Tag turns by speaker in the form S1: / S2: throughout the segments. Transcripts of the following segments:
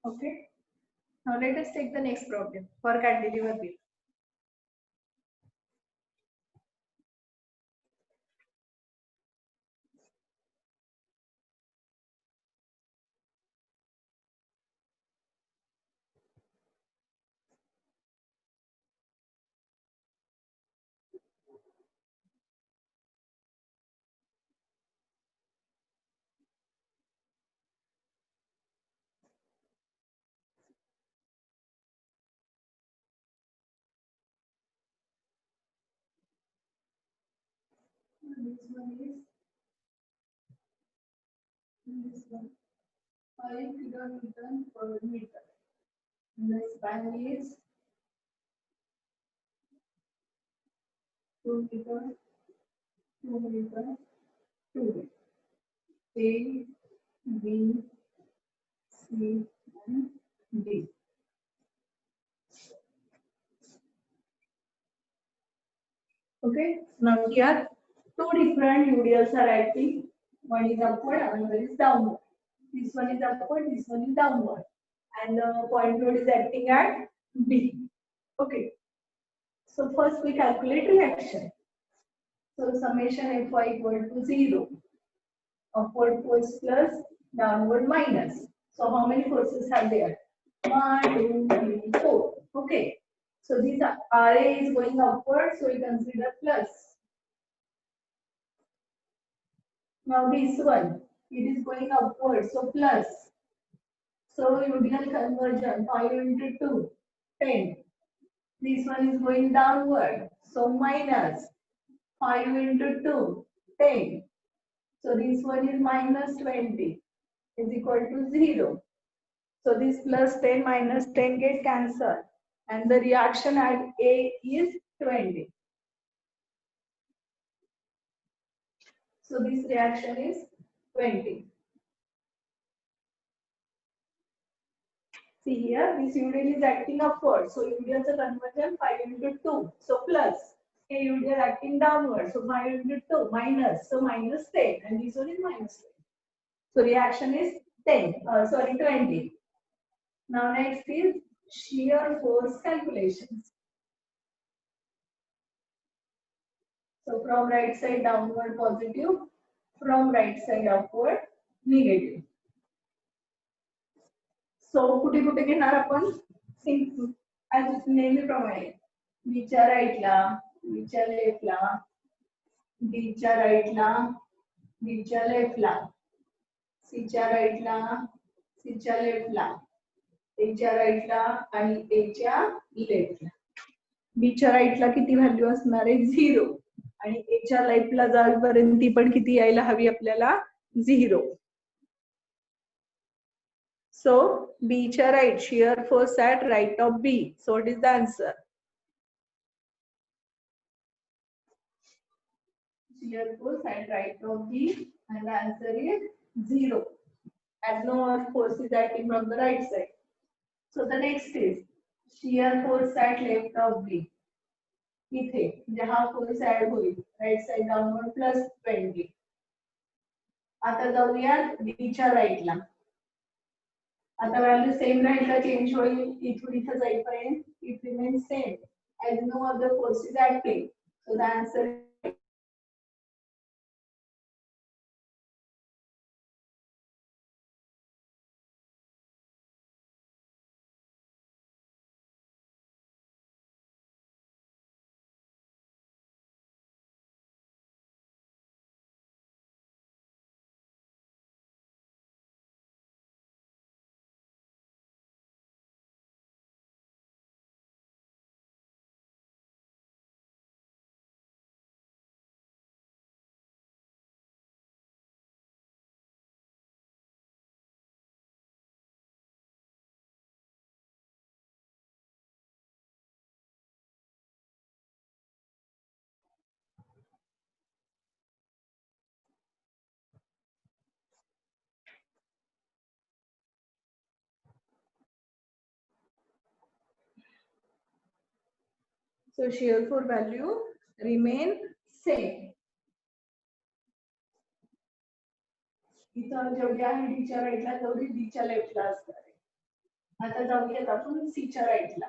S1: Okay. Now let us take the next problem for cantilever beam. This one 5 kilonewton per meter. And the span is 2 meter, 2 meter, 2 meter. A, B, C, and D. Okay. Now here two different UDLs are acting. One is upward, another is downward. This one is upward, this one is downward. And the point load is acting at B. Okay. So first we calculate reaction. So summation Fy equal to 0. Upward force plus downward minus. So how many forces are there? 1, 2, 3, 4. Okay. So this RA is going upward, so we consider plus. Now this one, it is going upward, so plus. So UDL conversion 5 into 2, 10. This one is going downward, so minus 5 into 2, 10. So this one is minus 20 is equal to 0. So this plus 10 minus 10 get cancelled and the reaction at A is 20. So this reaction is 20. See here, this UDL is acting upward. So UDL is a conversion 5 into 2. So plus. A UDL acting downward. So 5 into 2 minus. So minus 10. And this one is minus 10. So reaction is 20. Now next is shear force calculations. So from right side downward positive, from right side upward negative. So कुठे कुठे घेणार आपण as नेहमीप्रमाणे B च्या राईटला, B च्या लेफ्टला, D च्या राईटला, D च्या लेफ्टला, C च्या राईटला, C च्या लेफ्टला, A च्या राईटला आणि A च्या लेफ्टला. B च्या राईटला किती व्हॅल्यू असणार आहे 0 आणि A च्या लेफ्टला जाईपर्यंत ती पण किती यायला हवी आपल्याला 0. So B च्या right, shear force at right of B. So what is the answer? Shear force at right of B and the answer is 0. As no force is acting from the right side. So the next is shear force at left of B. इथे जहाँ force add होईल right side downward plus 20. आता जाऊया B च्या right ला. आता value same राहील का change होईल इथून इथे जाईपर्यंत it remains same as no other force is acting. So the answer is so shear force value remain same. इथं जेवढी आहे D च्या राईटला तेवढी D च्या लेफ्टला असणार आहे. आता जाऊयात आपण सीच्या राईटला.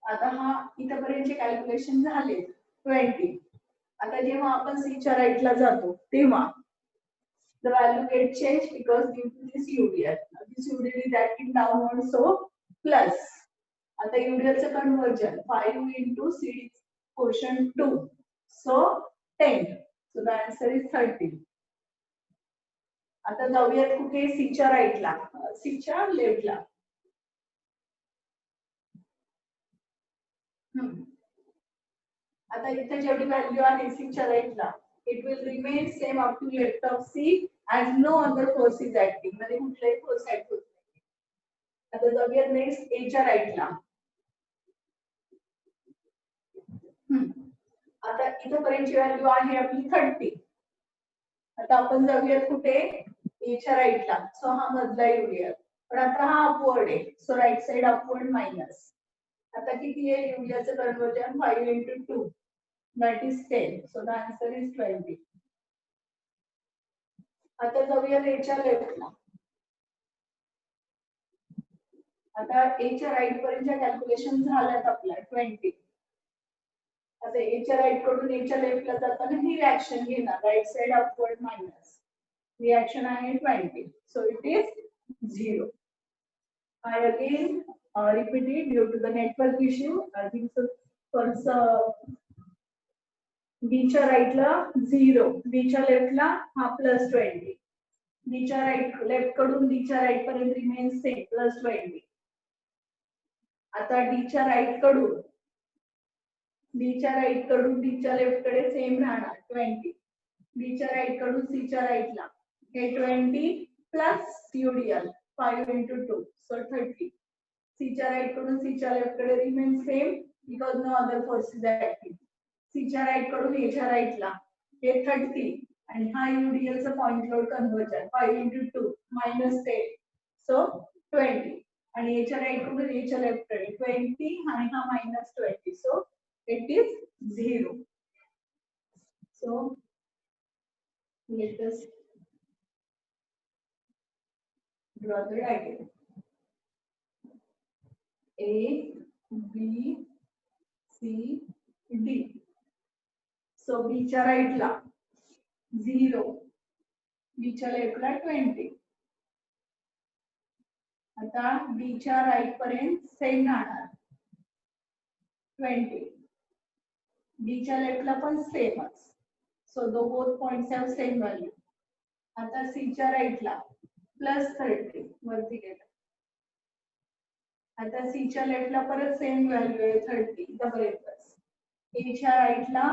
S1: आता हा इथपर्यंतचे कॅल्क्युलेशन झाले 20. आता जेव्हा आपण सीच्या राईटला जातो तेव्हा the value get changed because due to this UDL. This UDL is acting downward, so plus. आता UDL चं conversion 5 into CD quotient 2, so 10. So the answer is 30. आता जाऊयात कुठे सीच्या राईटला, सीच्या लेफ्टला. आता इथे जेवढी व्हॅल्यू आहे सीच्या राईटला, it will remain same up to left of C as no other force is acting. म्हणजे कुठलाही फोर्स ऍक्ट होत नाही. आता जाऊयात नेक्स्ट A च्या राईटला. आता इथपर्यंतची व्हॅल्यू आहे आपली 30. आता आपण जाऊयात कुठे A च्या राईटला. सो हा मधला UDL, पण आता हा अपवर्ड आहे, सो राईट साइड अपवर्ड मायनस. आता किती आहे UDLचं conversion 5 into 2, that is 10. So the answer is 20. आता जाऊयात A च्या लेफ्टला. आता A च्या राईट पर्यंतच्या कॅल्क्युलेशन झाल्यात आपल्या 20. आता A च्या राईट कडून A च्या लेफ्टला जाताना ही रिएक्शन घेणार, right side upward minus. Reaction आहे 20. So it is 0. I again repeat it due to the network issue. I think so first B च्या राईटला 0, B च्या लेफ्टला हा +20. B च्या राईट लेफ्ट कडून D च्या राईट पर्यंत रिमेन सेम +20. आता D च्या राईट कडून D च्या लेफ्ट कडे सेम राहणार 20. B च्या राईट कडून C च्या राईटला हे 20 plus UDL 5 into 2, so 30. C च्या राईट कडून C च्या लेफ्ट कडे remain same because no other force is acting. C च्या राईट कडून A च्या राईटला हे 30 आणि हा UDL चा point load conversion 5 into 2 -10, so 20. आणि A च्या राईट कडून A च्या लेफ्ट कडे 20 आणि हा -20, so it is 0. So let us draw the diagram. A, B, C, D. So B च्या राईटला 0, B च्या लेफ्टला 20. आता B च्या राईट पर्यंत सेम राहणार 20. B च्या लेफ्टला पण सेमच, so both points have same value. आता C च्या राईटला +30 वरती गेला. आता C च्या लेफ्टला परत सेम व्हॅल्यू आहे 30, डबल प्लस. A च्या राईटला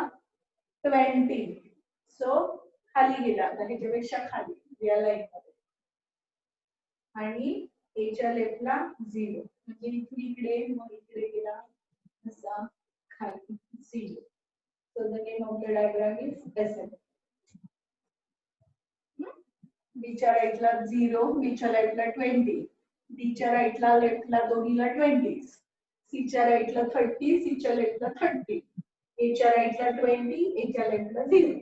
S1: 20, सो खाली गेला, आता ह्याच्यापेक्षा खाली या लाईन मध्ये. आणि A च्या लेफ्टला 0, म्हणजे इकडे मग इकडे गेला असा खाली 0. So the name of the diagram is SM. B च्या राईटला 0, B च्या लेफ्टला 20, D च्या राईटला लेफ्टला दोन्हीला 20, C च्या राईटला 30, C च्या लेफ्टला 30, A च्या राईटला 20, A च्या लेफ्टला 0.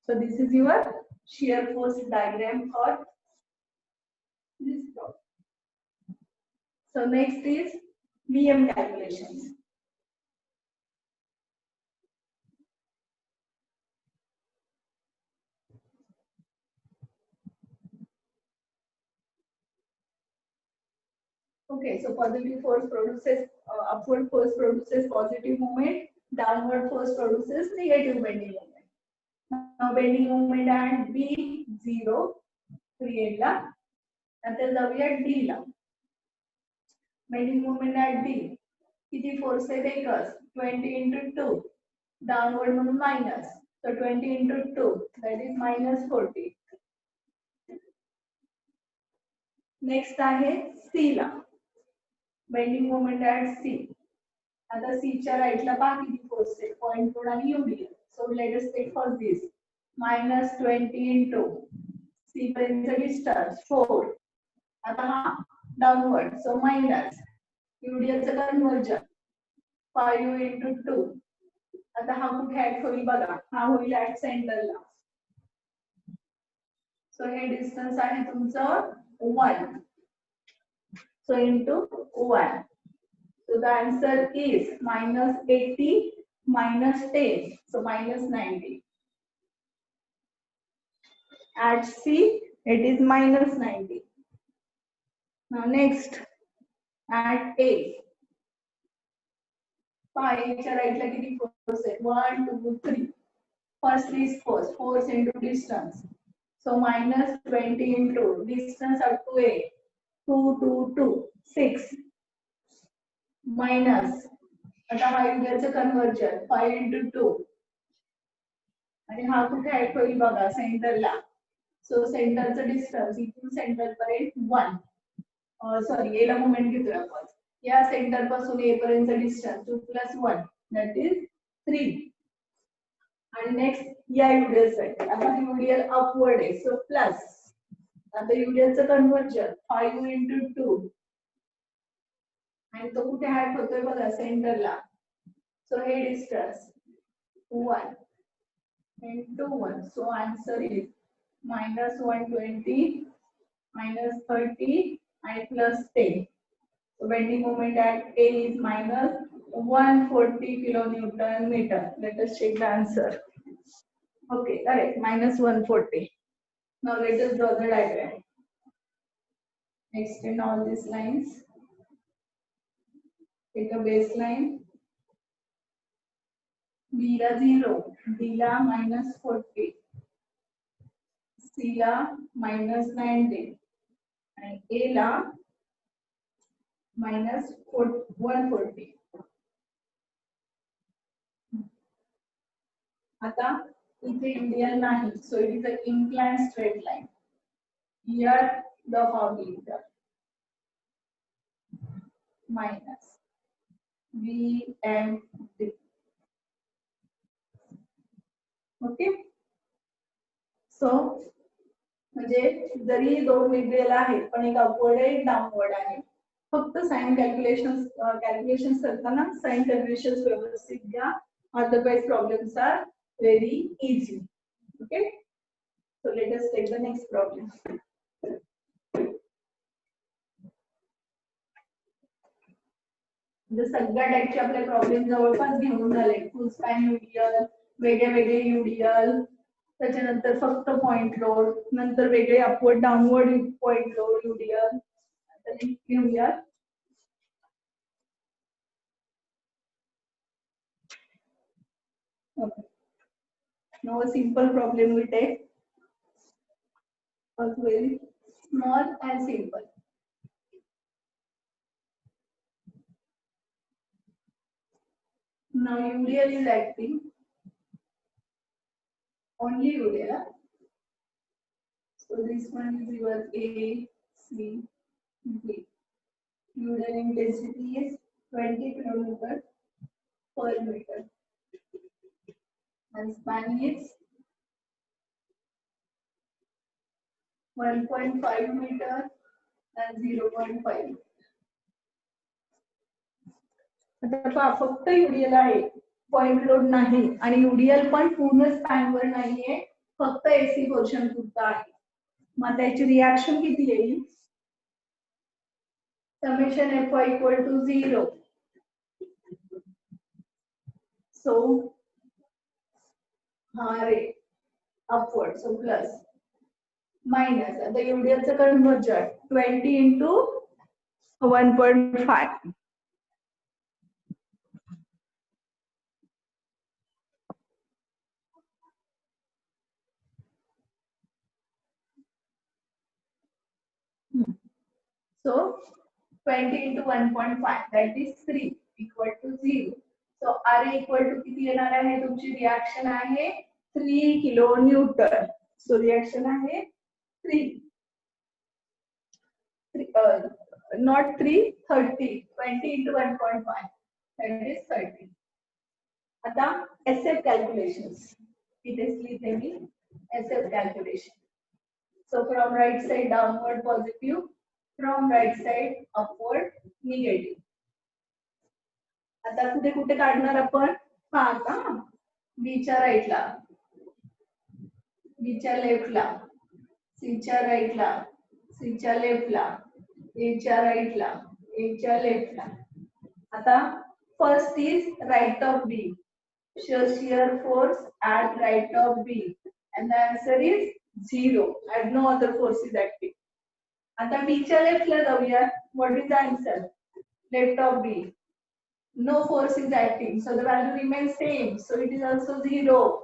S1: So this is your shear force diagram for this problem. So next is VM calculations. Okay, so positive force produces upward force produces positive moment, downward force produces negative bending moment. Now bending moment at B 0 create ला. नंतर जाऊया D ला. Bending moment at D किती force आहे एकच 20 into 2, downward म्हणून minus, so 20 into 2 that is -40. Next आहे C ला. Bending moment at C. आता C च्या राईटला पहा किती फोर्स आहे, पॉइंट लोड आणि UDL. So let us take for this -20 into C पर्यंतचं डिस्टन्स 4. आता हा डाउनवर्ड, सो मायनस UDL चं कन्वर्जन 5 into 2. आता हा कुठे ऍड होईल बघा, हा होईल ऍट सेंटरला. सो हे डिस्टन्स आहे तुमचं 1. So into 1. So the answer is minus 80 minus 10. So minus 90. At C, it is minus 90. Now next, at A. 5 च्या राईटला किती फोर्स आहे? 1, 2, 3. First is force. Force into distance. So minus 20 into distance up to A. 2, 2, 2. 6. Minus. आता हा युनिटचं conversion. 5 into 2. आणि हा कुठे add होईल बघा सेंटरला. सो सेंटरचं डिस्टन्स इथून सेंटर पर्यंत 1. सॉरी एला मोमेंट घेतोय आपण. या सेंटर पासून ए पर्यंत डिस्टन्स 2 plus 1 दॅट इज 3. आणि नेक्स्ट या युडियल साठी आता युडियल अपवर्ड आहे सो प्लस. आता युडियलचं कन्व्हर्जन 5 into 2 आणि तो कुठे ऍड होतोय बघा सेंटरला. सो हे distance 1 into 1. So answer is minus 120 minus 30 and plus 10. So bending moment at A is minus 140 kilonewton meter. Let us check the answer. Okay, correct. Minus 140. Now let us draw the diagram. Extend all these lines. Take a baseline. B la 0, D la minus 40, C la minus 90, and A la minus 140. आता इथे Indian नाही, so it is an inclined straight line. Here the horizontal minus V and D. Okay. So म्हणजे जरी दोन वेगवेगळे आहेत पण एक upward आहे एक डाऊनवर्ड आहे. फक्त साइन कॅल्क्युलेशन करताना साइन कन्व्हेन्शन्स व्यवस्थित घ्या. Otherwise problems are very easy. Okay. So let us take the next problem. सगळ्या टाईपचे आपले प्रॉब्लेम जवळपास घेऊन झाले. फुल स्पॅन युडियल, वेगळे वेगळे युडियल, त्याच्यानंतर फक्त पॉइंट लोड, नंतर वेगळे अपवर्ड डाऊनवर्ड पॉइंट लोड युडियल. घेऊया. Okay. Now a simple problem we take. Also very small and simple. Now UDL is acting. Only UDL. So this one is your A, C, D. UDL intensity is 20 km per meter. And span is 1.5 meter and 0.5. आता फक्त युडियल आहे, point load नाही आणि युडियल पण पूर्ण span वर नाहीये, फक्त AC portion पुरता आहे. मग त्याची रिएक्शन किती येईल? Summation Fy equal to 0. So हा रे अपवर्ड, सो प्लस मायनस. आता युडियलचं conversion 20 into 1.5. So 20 into 1.5 that is 3 equal to 0. So R equal to किती येणार आहे? तुमची रिएक्शन आहे 3 किलो न्यूटन. सो रिएक्शन आहे 3 not 3, 30. 20 into 1.5 that is 30. आता SF calculations. इथेच लिहिते मी SF calculation. So from right side downward positive, from right side upward negative. आता कुठे कुठे काढणार आपण? आता बीच्या राईटला, बीच्या लेफ्टला, सीच्या राईटला, C च्या लेफ्टला, A च्या राईटला, A च्या लेफ्टला. आता first is right of B. Show shear force at right of B. And the answer is 0 as no other force is acting. आता B च्या लेफ्टला जाऊया. What is the answer? Left of B. No force is acting. So the value remains same. So it is also 0.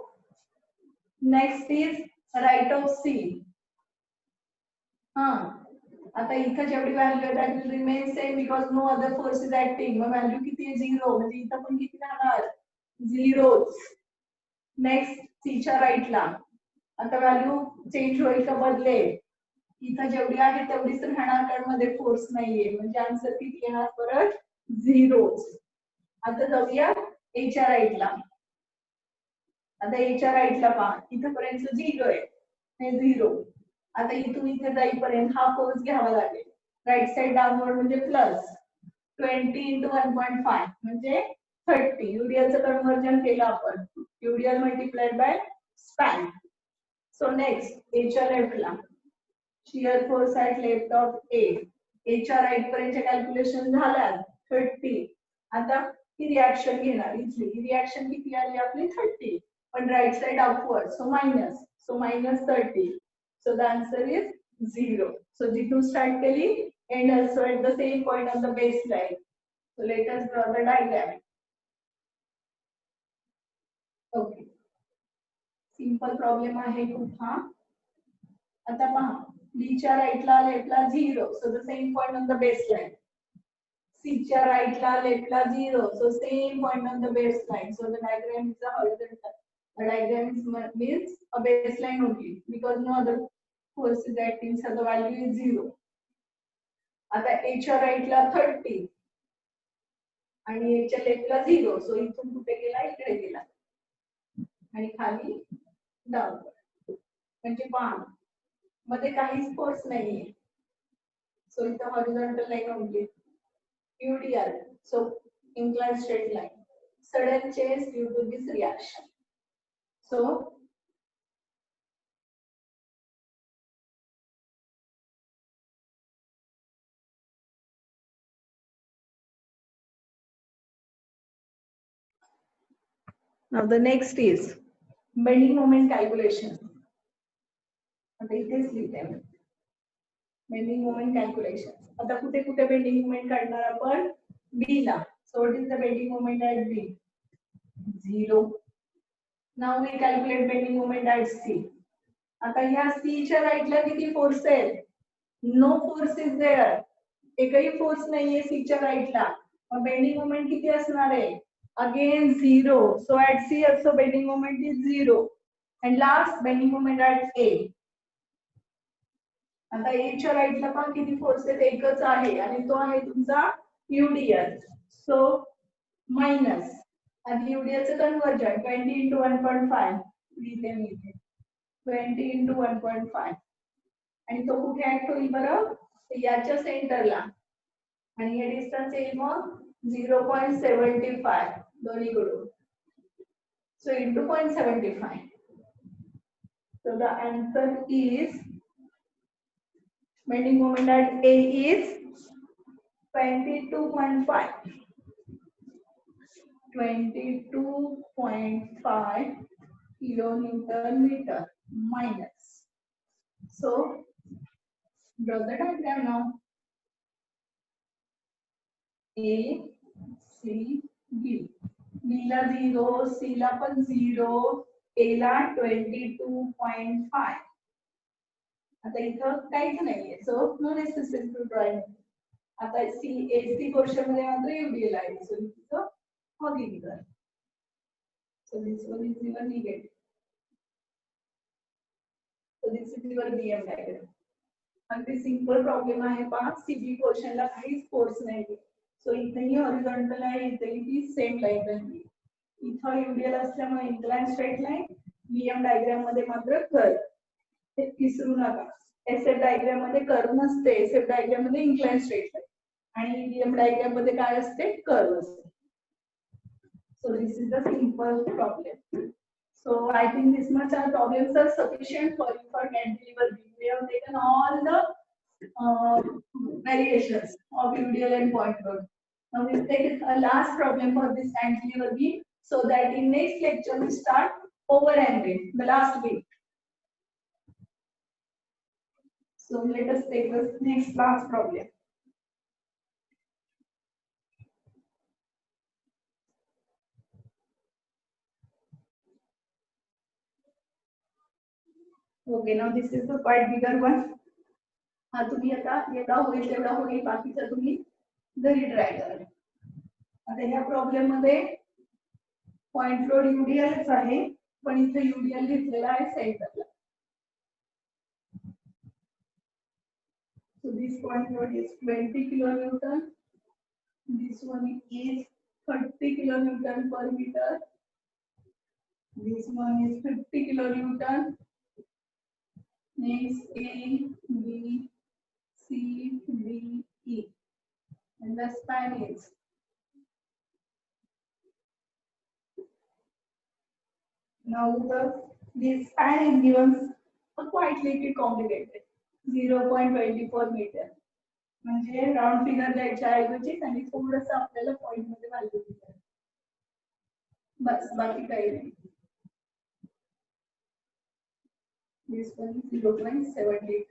S1: Next is right of C. आता इथं जेवढी value that will remain same because no other force is acting. Mug value किती आहे 0. म्हणजे इथं पण किती राहणार 0. नेक्स्ट C च्या राईटला. आता व्हॅल्यू चेंज होईल का बदलेल? इथं जेवढी आहे तेवढीच राहणार कारण मध्ये फोर्स नाहीये. म्हणजे आन्सर किती येणार परत 0. आता जाऊया A च्या राईटला. आता A च्या राईटला पहा इथपर्यंत 0 आहे. हे 0. आता इथून इथे जाईपर्यंत हा फोर्स घ्यावा लागेल. राईट साइड डाउनवर्ड म्हणजे प्लस 20 into 1.5 म्हणजे 30. यूडीएलचं कन्वर्जन केलं आपण. UDL multiplied by span. So next A च्या लेफ्टला shear force at left of A. A च्या राईट पर्यंतच्या कॅल्क्युलेशन झाल्या 30. आता ही रिएक्शन घेणार इथली. रिएक्शन किती आली आपली 30. पण right side upward so minus. So minus 30. So the answer is 0. So जिथून स्टार्ट केली and also at the same point on the baseline. So let us draw the diagram. Okay. Simple problem आहे खूप हा. आता पहा B च्या राईटला लेफ्टला 0. So the same point on the baseline. C च्या राईटला लेफ्टला 0. So same point on the baseline. So the diagram is a horizontal. The diagram means a baseline only because no other force is acting, so the value is 0. आता A च्या राईटला 30 आणि A च्या लेफ्टला 0. सो इथून कुठे गेला इकडे गेला आणि खाली डाउनवर्ड. म्हणजे पहा मध्ये काहीच फोर्स नाहीये. सो इथं horizontal line only. UDL. So inclined straight line. Sudden change due to this reaction. So now the next is bending moment calculation. आता इथेच लिहिते मी बेंडिंग मोमेंट कॅल्क्युलेशन. आता कुठे कुठे बेंडिंग मोमेंट काढणार आपण B ला. So what is the bending moment at B? 0. Now we calculate bending moment at C. आता ह्या C च्या राईटला किती फोर्स आहे? No force is there. एकही फोर्स नाहीये C च्या राईटला. मग बेंडिंग मोमेंट किती असणार आहे? Again 0. So at C also bending moment is 0. And last bending moment at A. आता A च्या राईटला पण किती फोर्स आहे? एकच आहे आणि तो आहे तुमचा UDL. सो मायनस आणि UDL चं कन्वर्जन 20 into 1.5 लिहिते मी इथे 20 into 1.5 आणि तो कुठे ऍक्ट होईल बरं? याच्या सेंटरला आणि हे डिस्टन्स येईल मग 0.75 दोन्हीकडून. So into 0.75. So the answer is bending moment at A is 22.5. 22.5 kilonewton meter minus. So draw the diagram now. A, C, B. B ला 0, C ला पण 0, A ला 22.5. आता इथं काहीच नाहीये. So no necessary to drawing. आता AC पोर्शन मध्ये मात्र UDL आहे. सो इथं हॉगिंग कर. So this one is your negative. So this is your BM diagram. अगदी सिंपल प्रॉब्लेम आहे पहा. CB पोर्शनला काहीच फोर्स नाहीये. सो इथेही हॉरिझॉन्टल आहे, इथेही ती सेम लाईन राहिली. इथं UDL असल्यामुळे incline straight line. BM diagram मध्ये मात्र कर्व. हे विसरू नका. SF डायग्राम मध्ये कर्व नसते. SF डायग्राम मध्ये इन्क्लाइन स्ट्रेट लाईन आणि BM डायग्राम मध्ये काय असते? कर्व असते. So this is the simple problem. So I think this much our problems are sufficient for you for CAT delivery. We have taken all the variations of UDL and point load. Now we'll take a last problem for this cantilever beam, so that in next lecture we start overhang beam, the last week. So let us take the next last problem. Okay, now this is the quite bigger one. हा तुम्ही आता एवढा होईल तेवढा होईल बाकीचा तुम्ही घरी ट्राय करा. आता ह्या प्रॉब्लेम मध्ये पॉइंट लोड UDL आहे, पण इथे UDL घेतलेला आहे सेंटरला. So this point load is 20 kilonewton. This one is 30 kilonewton per meter. This one is 50 kilonewton. Next A, B, C, D, E. And the span is now this span is given quite little complicated. 0.24 meter. म्हणजे round figure द्यायच्या ऐवजी त्यांनी थोडंसं आपल्याला point मध्ये value दिली. बस बाकी काही नाही. This one is 0.78.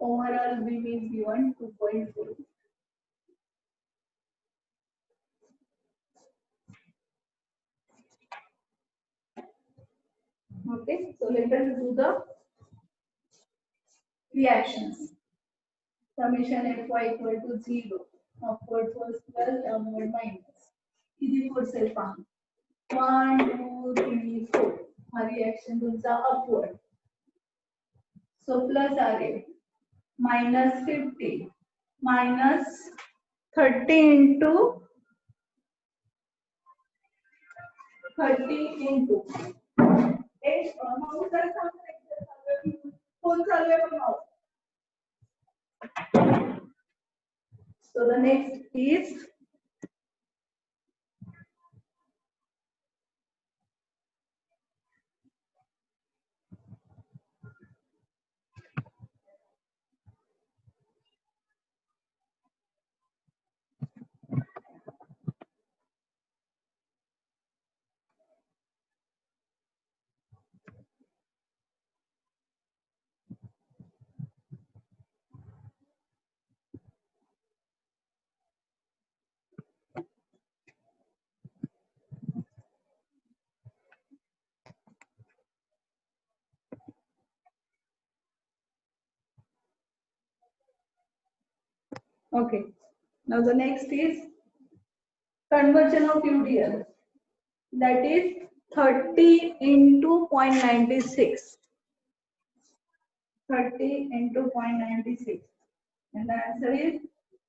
S1: Overall beam is given 2.4. Okay, so let us do the reactions. Summation Fy equal to 0. Upward force plus downward minus. किती force आहे पहा. 1, 2, 3, 4. हा reaction तुमचा upward. So plus RA minus 50 minus 30 into 30 into. So the next is okay. Now the next is conversion of UDL. That is 30 into 0.96. 30 into 0.96. And the answer is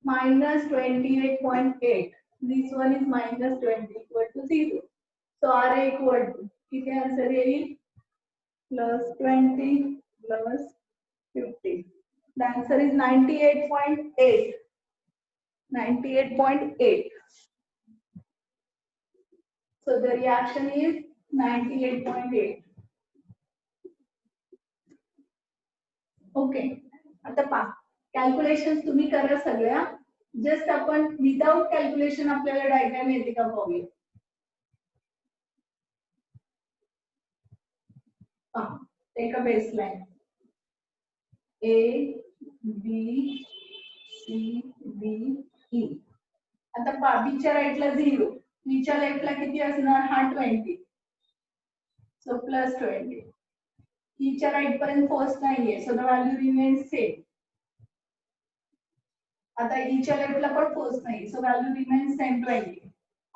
S1: minus 28.8. This one is minus 20 equal to 0. So RA equal to, the answer is plus 20 plus 50. The answer is 98.8. 98.8. So the reaction is 98.8. Okay. आता पहा calculation तुम्ही करा सगळ्या. Just आपण without calculation आपल्याला diagram येते का पाहूया. Take a baseline. A, B, C, D, E. आता पहा B च्या राईटला 0. B च्या लेफ्टला किती असणार हा 20. So plus 20. E च्या राईट पर्यंत फोर्स नाहीये. So the value remains same. आता E च्या लेफ्टला पण फोर्स नाही. So value remains same 20.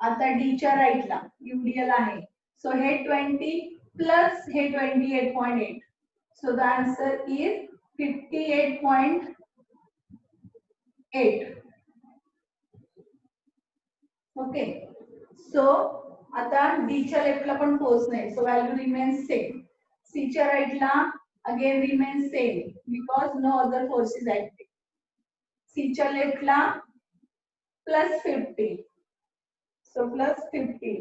S1: आता D च्या राईटला UDL आहे. So hey 20 plus hey 28.8. So the answer is 58.8. Okay. So आता D च्या लेफ्टला पण फोर्स नाही. So value remains same. C च्या राईटला again remains same because no other force is acting. C च्या लेफ्टला plus 50. So plus 50.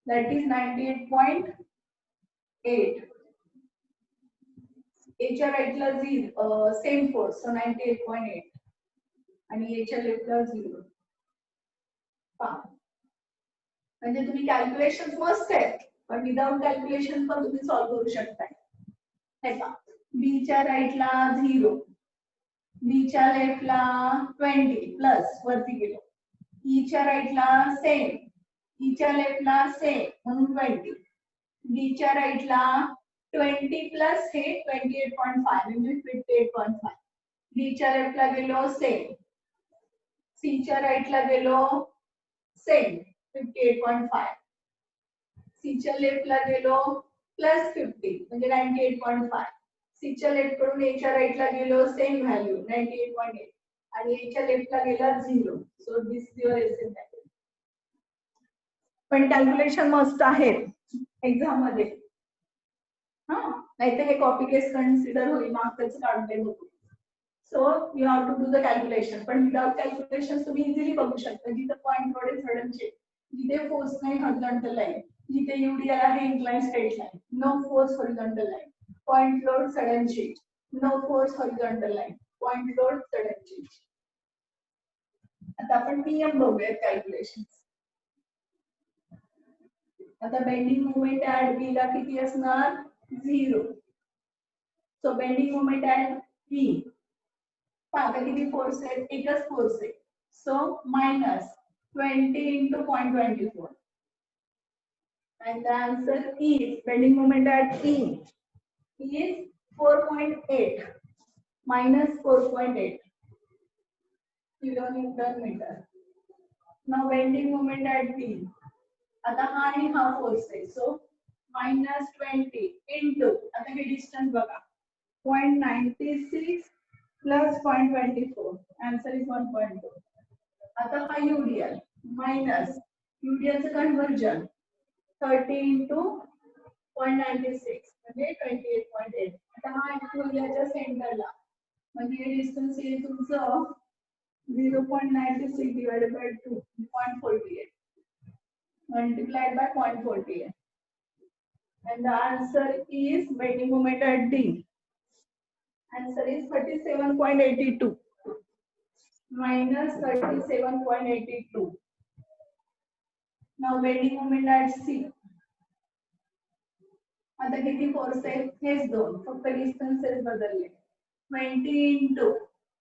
S1: That is 98.8. एच्या राईटला same force so 98.8 आणि एच्या लेफ्टला 0 पहा. म्हणजे तुम्ही कॅल्क्युलेशन मस्त आहेत पण विदाउट कॅल्क्युलेशन पण तुम्ही सॉल्व्ह करू शकताय हे पहा. बीच्या राईटला 0 बीच्या लेफ्टला 20 प्लस वरती गेलो. ईच्या राईटला सेम ईच्या लेफ्टला सेम म्हणून 20 बीच्या राईटला 20 प्लस हे 28.5 म्हणजे 58.5 बीच्या लेफ्टला गेलो सेम सीच्या राईटला गेलो सेम 58.5 सीच्या लेफ्टला गेलो प्लस 50 म्हणजे 98.5 सीच्या लेफ्ट कडून एच्या राईटला गेलो सेम व्हॅल्यू 98.8 आणि एच्या लेफ्टला गेला 0 so this your SN value. पण कॅल्क्युलेशन मस्त आहे एक्झाम मध्ये हा नाहीतर हे कॉपी केस कन्सिडर होईल मार्क्सचं काढते होतो. So you have to do the calculation पण विदाउट कॅल्क्युलेशन तुम्ही इझिली बघू शकता जिथे पॉईंट थोडे सडनचे जिथे फोर्स नाही हॉरिझॉन्टल लाईन जिथे यूडीएल आहे incline straight line no force horizontal line point load sudden change no force horizontal line point load sudden change. आता आपण नियम बघूयात कॅल्क्युलेशन. आता बेंडिंग मोमेंट ऍट बी ला किती असणार 0 so bending moment at B पहा किती फोर्स आहे एकच फोर्स आहे सो minus 20 into 0.24 and the answer is bending moment at E is 4.8 minus 4.8 kilonewton meter. Now bending moment at B आता हा आणि हा फोर्स आहे सो minus 20 into आता हे डिस्टन्स बघा 0.96 plus 0.24 answer is 1.2. आता हा यूडीएल मायनस यूडीएलचं कन्व्हर्जन 30 into 0.96 म्हणजे 28.8. आता हा यूडीएलच्या सेंटरला म्हणजे हे डिस्टन्स येईल तुमचं 0.96 divided by 2 0.48 multiplied by 0.48 and the answer is bending moment at D. Answer is 37.82 minus 37.82. Now bending moment at C. आता किती फोर्स आहे हेच दोन फक्त डिस्टन्सेस बदलले 20 into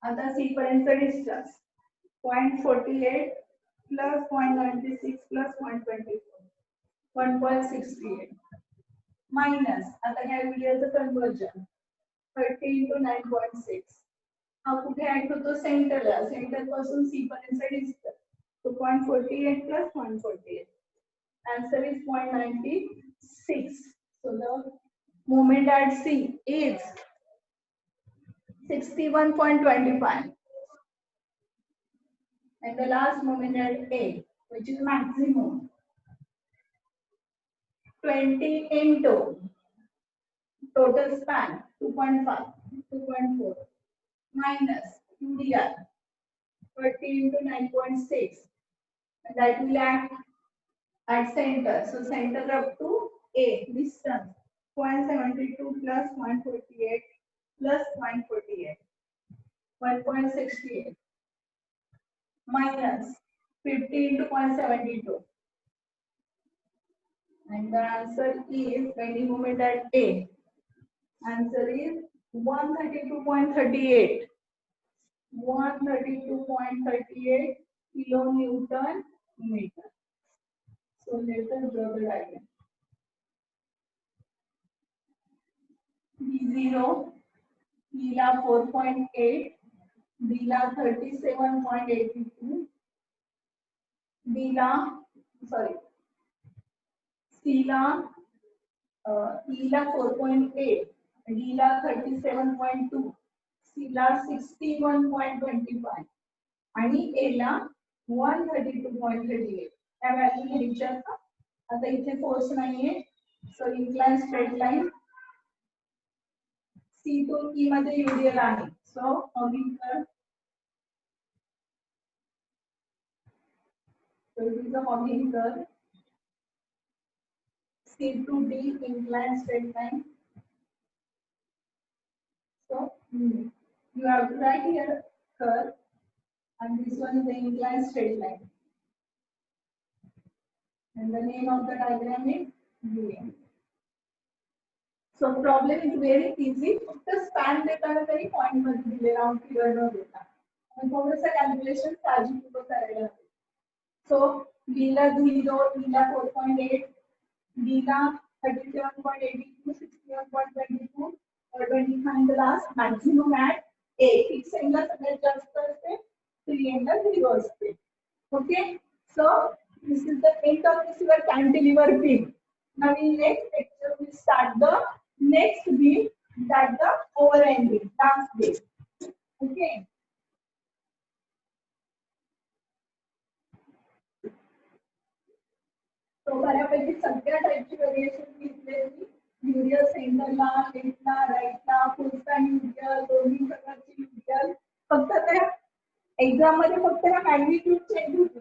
S1: आता C पर्यंत डिस्टन्स 0.48 plus 0.96 plus 0.24 1.68 minus आता ह्या व्हिडिओचं कन्व्हर्जन 30 into 9.6 हा कुठे ऍड होतो सेंटरला सेंटर पासून C पर्यंत distance so 0.48 plus 0.48 answer is 0.96. So the moment at C is 61.25 and the last moment at A which is maximum 20 into total span 2.5 2.4 minus UDR 30 into 9.6 and that will act at center. So center up to A distance 0.72 plus 0.48 plus 0.48 1.68 minus 50 into 0.72 and the answer is bending moment at A. Answer is 132.38 132.38 kilonewton meter. So let us draw the diagram. B0, B ला 4.8, B ला 37.82, B ला sorry, C ला E ला 4.8, D ला 37.2, C ला 61.25 आणि A ला 132.38. या value घ्यायच्या आता इथे फोर्स नाहीये so incline straight line C to E मध्ये यूडीएल आहे सो ऑगिंग कर so it is a hogging curve C to D inclined straight line You have to write here curve, and this one is the inclined straight line. And the name of the diagram is UM. So problem is very easy. फक्त span देताना तरी point मध्ये दिले round figure न देता. आणि थोडंसं calculation काळजीपूर्वक करायला हवे. So B ला 0, E ला 4.8, D La 37.82, 61.22, 25 in the last maximum at A. 6 end ला सगळ्यात जास्त असते, 3 end ला 0 असते. Okay. So this is the end of this your cantilever beam. Now in next lecture we start the next beam, that the overhang beam, last beam. Okay. So बऱ्यापैकी सगळ्या टाइपची variation घेतलेली. यूरियल सेंटरला, लेफ्टला, राईटला, full span यूरियल, दोन्ही प्रकारची यूरियल. फक्त त्या exam मध्ये फक्त हा मॅग्निट्यूड चेंज होतो.